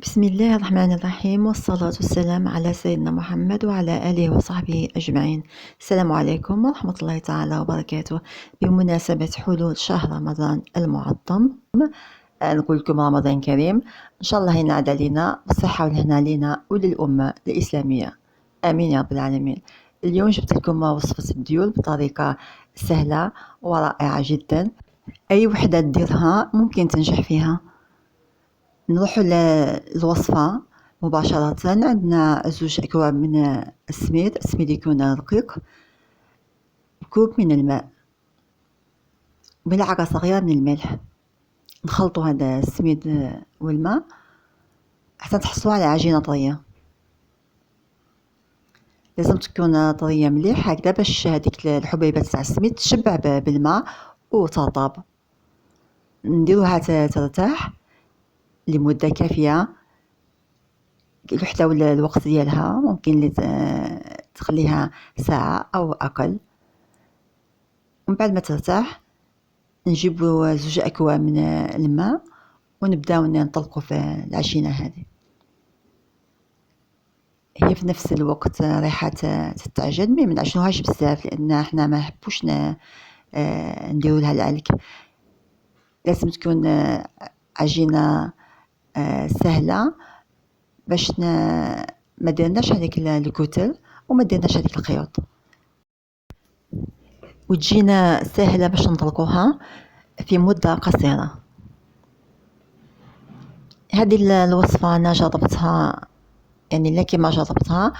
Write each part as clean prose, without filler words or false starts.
بسم الله الرحمن الرحيم، والصلاة والسلام على سيدنا محمد وعلى آله وصحبه أجمعين. السلام عليكم ورحمة الله تعالى وبركاته. بمناسبة حلول شهر رمضان المعظم، نقول لكم رمضان كريم، إن شاء الله ينعاد علينا بالصحة والهنا لنا وللأمة الإسلامية، آمين يا رب العالمين. اليوم جبت لكم وصفة الديول بطريقة سهلة ورائعة جدا، أي وحدة ديرها ممكن تنجح فيها. نروح للوصفة مباشرة. عندنا 2 أكواب من السميد يكون رقيق، كوب من الماء، ملعقة صغيرة من الملح. نخلطوا هذا السميد والماء حتى تحصلوا على عجينة طرية. لازم تكون طرية مليح هكذا باش هذيك الحبيبات تاع السميد تشبع بالماء وترطب. نديروها ترتاح لمدة كافية، حتى الوقت ديالها ممكن تخليها ساعة أو أقل. ومن بعد ما ترتاح نجيبو 2 أكواب من الماء ونبداو نطلقو في العجينة هذه. هي في نفس الوقت ريحة تتعجن، مي منعجنوهاش بزاف لأن حنا ما نحبوش نديرو لها العلك. لازم تكون عجينة سهلة باش ما ديرناش هذيك الكتل وما ديرناش هذيك الخيوط، وتجينا سهلة باش نطلقوها في مدة قصيرة. هذه الوصفة أنا جربتها، يعني لا كيما جربتها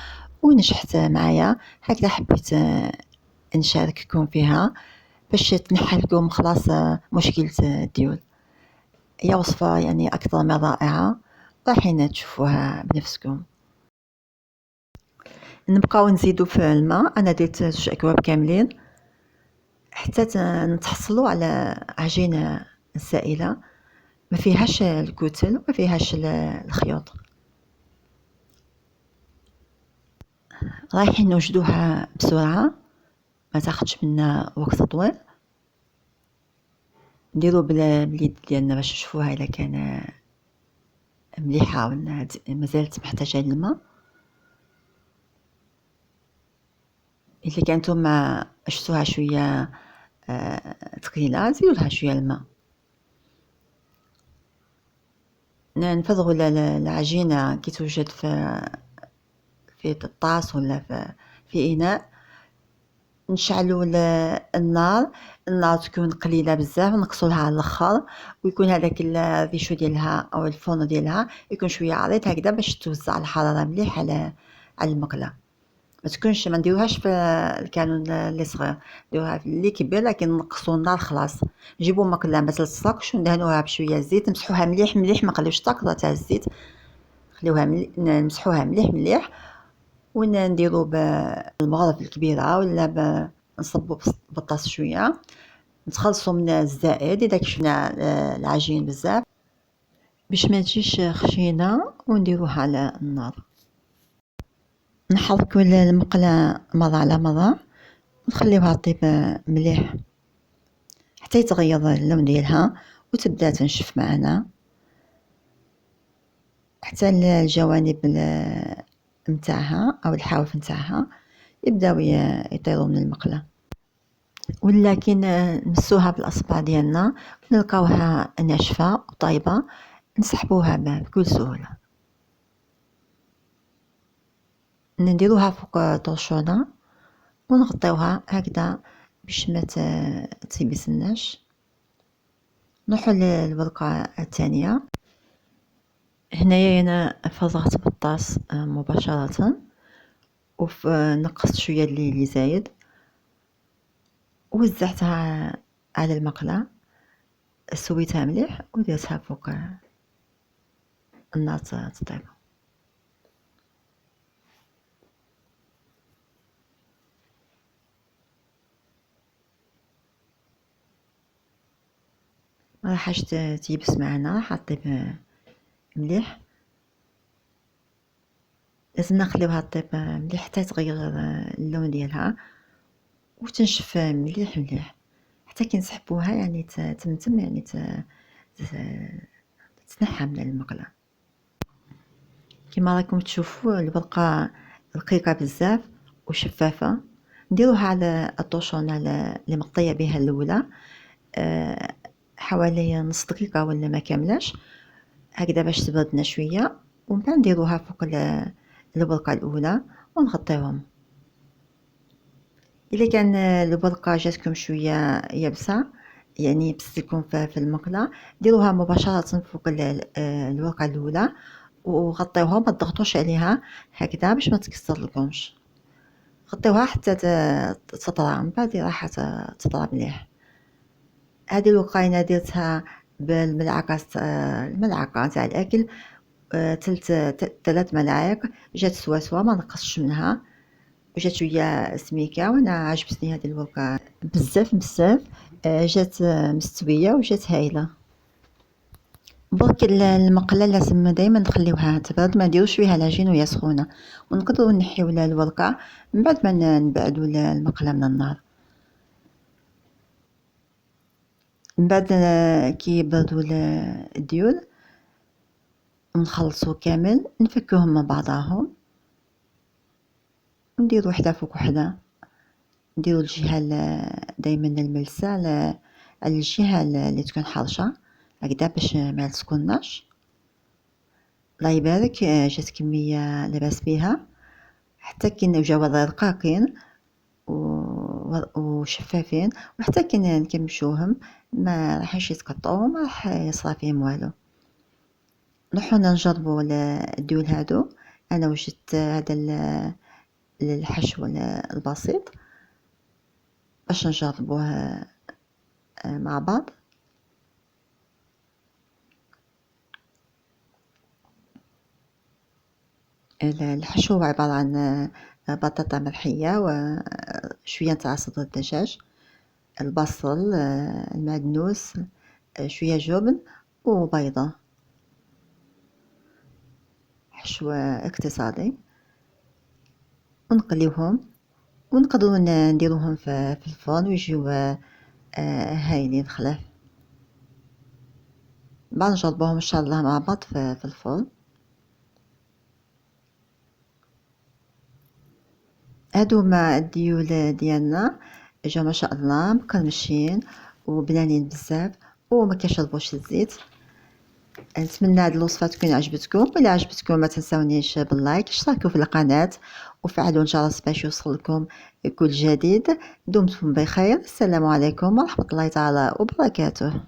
ونجحت معايا، هكذا حبيت نشارككم فيها باش تنحى لكم خلاص مشكلة الديول. هي وصفة يعني أكثر من رائعة، رايحين تشوفوها بنفسكم. نبقاو نزيدو في الماء، أنا درت 2 أكواب كاملين حتى نتحصلوا على عجينة سائلة ما فيهاش الكتل وما فيهاش الخيوط. رايحين نوجدوها بسرعة، ما تاخدش منا وقت طويل. نديرو باليد ديالنا باش نشوفوها الا كان مليحة ولا مازالت محتاجة للماء. الا كانتو ما شفتوها شوية ثقيلة زيدو لها شوية الماء. نفرغو العجينة كي توجد في الطاس ولا في إناء. نشعلو النار تكون قليلة بزاف، نقصولها على الاخر، ويكون هذاك الريشو ديالها او الفرن ديالها يكون شويه عريض هكذا باش توزع الحراره مليح على المقله. ما تكونش، ما نديروهاش في الكانون اللي صغير، نديروها في اللي كبير، لكن نقصوا النار خلاص. نجيبو مقله ما تلصقش وندهنوها بشويه زيت، نمسحوها مليح مليح، ما نخليوش طاقه تاع الزيت، نخليوها نمسحوها مليح مليح، ونديرو بالمغرف الكبيره ولا نصبو بالطاس شويه، نتخلصوا من الزائد اذا كشفنا العجين بزاف باش ما تجيش خشينه، ونديروها على النار. نحركوا المقله مره على مره ونخليوها طيب مليح حتى يتغير اللون ديالها وتبدا تنشف معنا حتى الجوانب نتاعها او الحواف نتاعها يبداو يطيروا من المقله. ولكن نمسوها بالاصبع ديالنا نلقاوها ناشفه وطايبه، نسحبوها بكل سهوله. نديروها فوق طرشونه ونغطيوها هكذا باش ما تيبسناش. نروحو للورقه الثانيه. هنايا انا فرغت بالطاس مباشره، ونقصت شويه اللي زايد ووزعتها على المقله، سويتها مليح ودرتها فوق النار تطيب. ما راحش تيبس معنا، راح طيب مليح. لازم نخليوها طيب مليح حتى تغير اللون ديالها وتنشف مليح مليح حتى كي نسحبوها يعني تمتم، يعني تتنحى من المقله. كما راكم تشوفوا البرقة رقيقة بزاف وشفافة. نديروها على الطوشونة اللي مغطية بها الأولى حوالي نص دقيقة ولا ما كاملاش هكذا باش تبردنا شوية، ومن بعد نديروها فوق البرقة الأولى ونغطيوهم. إلا كان البرقة جاتكم شوية يابسة يعني بستلكم في المقلة، ديروها مباشرة فوق الورقة الأولى وغطيوها، ما تضغطوش عليها هكذا باش ما تكسر لكمش. غطيوها حتى تطرى، من بعد راح تطرى مليح. هذه الوقاينة درتها بالملعقة الملعقة تاع الأكل، 3 ملاعق. جات سوا ما نقصش منها، وجات شويه سميكه، وانا عجبتني هذه الوقعه بزاف. جات مستويه وجات هايله. برك المقله لازم دائما نخليوها تبرد، ما نديروش فيها العجين وهي سخونه، ونقدروا نحيو الورقه من بعد ما نبعدوا المقله من النار. من بعد كي يبردوا الديول نخلصوا كامل، نفكوهم من بعضاهم ونديروا وحده فوق وحده. نديروا الجهه دائما الملسه على الجهه اللي تكون حرشه هكذا باش ما يلصقوناش. الله يبارك، جات كميه لاباس بها، حتى كي جاو رقاقين وشفافين، وحتى كي نكمشوهم ما راحش يتقطعوا، ما راح يصرى فيهم والو. نروحو نجربوا الديول هادو. انا وجدت هذا الحشو البسيط باش نجربوه مع بعض. الحشو عبارة عن بطاطا ملحية وشوية تاع صدر الدجاج، البصل، المعدنوس، شوية جبن وبيضة. حشو اقتصادي، ونقليوهم ونقدروا نديروهم في الفرن ويجيو هايلين خلاف. بعد نجربوهم ان شاء الله مع بعض في الفرن. هادو هما الديول ديالنا، جاو ما شاء الله مقرمشين وبنانين بزاف وما كيشربوش الزيت. نتمنى هاد الوصفه تكون عجبتكم. الا عجبتكم ما تنساونيش باللايك، اشتركوا في القناه وفعلوا الجرس باش يوصلكم كل جديد. دمتم بخير، السلام عليكم ورحمه الله تعالى وبركاته.